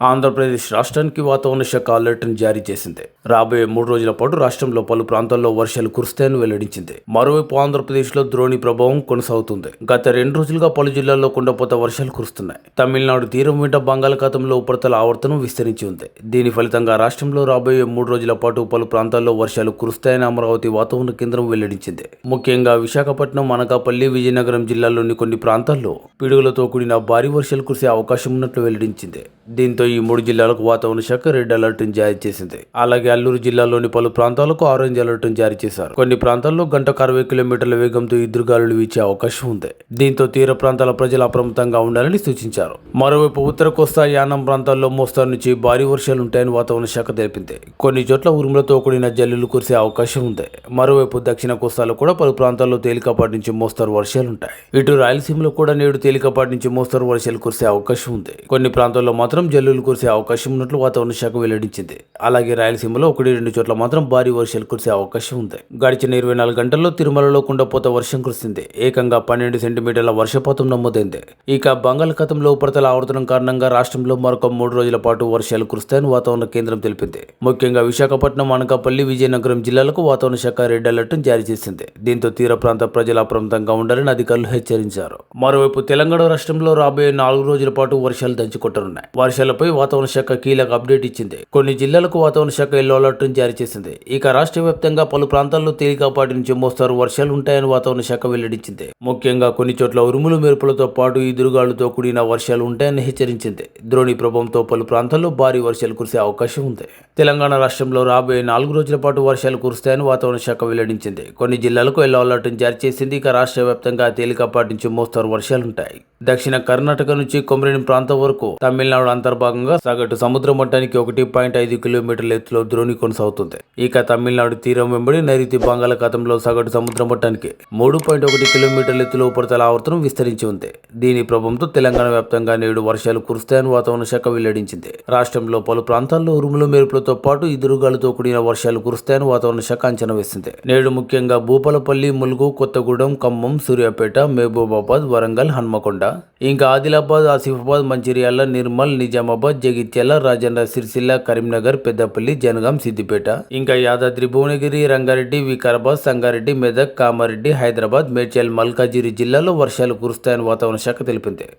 ఆంధ్రప్రదేశ్ రాష్ట్రానికి వాతావరణ శాఖ అలర్ట్ను జారీ చేసింది. రాబోయే 3 రోజుల పాటు రాష్ట్రంలో పలు ప్రాంతాల్లో వర్షాలు కురుస్తాయని వెల్లడించింది. మరోవైపు ఆంధ్రప్రదేశ్లో ద్రోణి ప్రభావం కొనసాగుతుంది. గత 2 రోజులుగా పలు జిల్లాల్లో కుండపోత వర్షాలు కురుస్తున్నాయి. తమిళనాడు తీరం వెంట బంగాళాఖాతంలో ఉపరితల ఆవర్తనం విస్తరించి ఉంది. దీని ఫలితంగా రాష్ట్రంలో రాబోయే 3 రోజుల పాటు పలు ప్రాంతాల్లో వర్షాలు కురుస్తాయని అమరావతి వాతావరణ కేంద్రం వెల్లడించింది. ముఖ్యంగా విశాఖపట్నం, అనకాపల్లి, విజయనగరం జిల్లాల్లోని కొన్ని ప్రాంతాల్లో పిడుగులతో కూడిన భారీ వర్షాలు కురిసే అవకాశం ఉన్నట్లు వెల్లడించింది. దీంతో ఈ 3 జిల్లాలకు వాతావరణ శాఖ రెడ్ అలర్ట్ జారీ చేసింది. అలాగే అల్లూరు జిల్లాలోని పలు ప్రాంతాలకు ఆరెంజ్ అలర్ట్ జారీ చేశారు. కొన్ని ప్రాంతాల్లో గంటకు 60 కిలోమీటర్ల వేగంతో ఎదురుగాలులు వీచే అవకాశం ఉంది. దీంతో తీర ప్రాంతాల ప్రజలు అప్రమత్తంగా ఉండాలని సూచించారు. మరోవైపు ఉత్తర కోస్తా, యానం ప్రాంతాల్లో మోస్తరు నుంచి భారీ వర్షాలు ఉంటాయని వాతావరణ శాఖ తెలిపింది. కొన్ని చోట్ల ఉరుములతో కూడిన జల్లులు కురిసే అవకాశం ఉంది. మరోవైపు దక్షిణ కోస్తాలో కూడా పలు ప్రాంతాల్లో తేలికపాటి నుంచి మోస్తరు వర్షాలుంటాయి. ఇటు రాయలసీమలో కూడా నేడు తేలికపాటి నుంచి మోస్తరు వర్షాలు కురిసే అవకాశం ఉంది. కొన్ని ప్రాంతాల్లో మాత్రం జల్లులు కురిసే అవకాశం ఉన్నట్లు వాతావరణ శాఖ వెల్లడించింది. అలాగే రాయలసీమలో 1-2 చోట్ల మాత్రం భారీ వర్షాలు కురిసే అవకాశం ఉంది. గడిచిన 24 గంటల్లో తిరుమలలో కుండపోత వర్షం కురిసింది. ఏకంగా 12 సెంటీమీటర్ల వర్షపాతం నమోదైంది. ఇక బంగాళాఖాతంలో ఉపరితల ఆవర్తనం కారణంగా రాష్ట్రంలో మరొక 3 రోజుల పాటు వర్షాలు కురుస్తాయని వాతావరణ కేంద్రం తెలిపింది. ముఖ్యంగా విశాఖపట్నం, అనకాపల్లి, విజయనగరం జిల్లాలకు వాతావరణ శాఖ రెడ్ అలర్ట్ జారీ చేసింది. దీంతో తీర ప్రాంత ప్రజలు అప్రమత్తంగా ఉండాలని అధికారులు హెచ్చరించారు. మరోవైపు తెలంగాణ రాష్ట్రంలో రాబోయే 4 రోజుల పాటు వర్షాలు దంచుకొట్టనున్నాయి. వర్షాలపై వాతావరణ శాఖ కీలక అప్డేట్ ఇచ్చింది. కొన్ని జిల్లాలకు వాతావరణ శాఖ ఎల్లో అలర్ట్ జారీ చేసింది. ఇక రాష్ట్ర వ్యాప్తంగా పలు ప్రాంతాల్లో తేలికపాటి నుంచి మోస్తారు వర్షాలు ఉంటాయని వాతావరణ శాఖ వెల్లడించింది. ముఖ్యంగా కొన్ని చోట్ల ఉరుములు, మెరుపులతో పాటు ఈదురుగాలులతో కూడిన వర్షాలు ఉంటాయని హెచ్చరించింది. ద్రోణి ప్రభావంతో పలు ప్రాంతాల్లో భారీ వర్షాలు కురిసే అవకాశం ఉంది. తెలంగాణ రాష్ట్రంలో రాబోయే 4 రోజుల పాటు వర్షాలు కురుస్తాయని వాతావరణ శాఖ వెల్లడించింది. కొన్ని జిల్లాలకు ఎల్లో అలర్ట్ జారీ చేసింది. ఇక రాష్ట్ర వ్యాప్తంగా తేలికపాటి నుంచి మోస్తారు వర్షాలుంటాయి. దక్షిణ కర్ణాటక నుంచి కొమరిని ప్రాంతం వరకు తమిళనాడు అంతర్భాగంగా సగటు సముద్ర మట్టానికి 1.5 కిలోమీటర్ల ఎత్తులో ద్రోణి కొనసాగుతుంది. ఇక తమిళనాడు తీరం వెంబడి నైరుతి బంగాళాఖాతంలో సగటు సముద్ర మట్టానికి 3.1 కిలోమీటర్ల ఎత్తులో ఉపరితల ఆవర్తనం విస్తరించి ఉంది. దీని ప్రభావంతో తెలంగాణ వ్యాప్తంగా నేడు వర్షాలు కురుస్తాయని వాతావరణ శాఖ వెల్లడించింది. రాష్ట్రంలో పలు ప్రాంతాల్లో ఉరుములు, మెరుపులతో పాటు ఎదురుగాలులతో కూడిన వర్షాలు కురుస్తాయని వాతావరణ శాఖ అంచనా వేసింది. నేడు ముఖ్యంగా భూపాలపల్లి, ములుగు, కొత్తగూడెం, ఖమ్మం, సూర్యాపేట, మహబూబాబాద్, వరంగల్, హన్మకొండ, ఇంకా ఆదిలాబాద్, ఆసిఫాబాద్, మంచిర్యాల, నిర్మల్, నిజామాబాద్, జగిత్యాల, రాజన్న సిరిసిల్ల, కరీంనగర్, పెద్దపల్లి, జనగాం, సిద్దిపేట, ఇంకా యాదాద్రి, భువనగిరి, రంగారెడ్డి, వికారాబాద్, సంగారెడ్డి, మెదక్, కామారెడ్డి, హైదరాబాద్, మేడ్చల్, మల్కాజిగిరి జిల్లాలో వర్షాలు కురుస్తాయని వాతావరణ శాఖ తెలిపింది.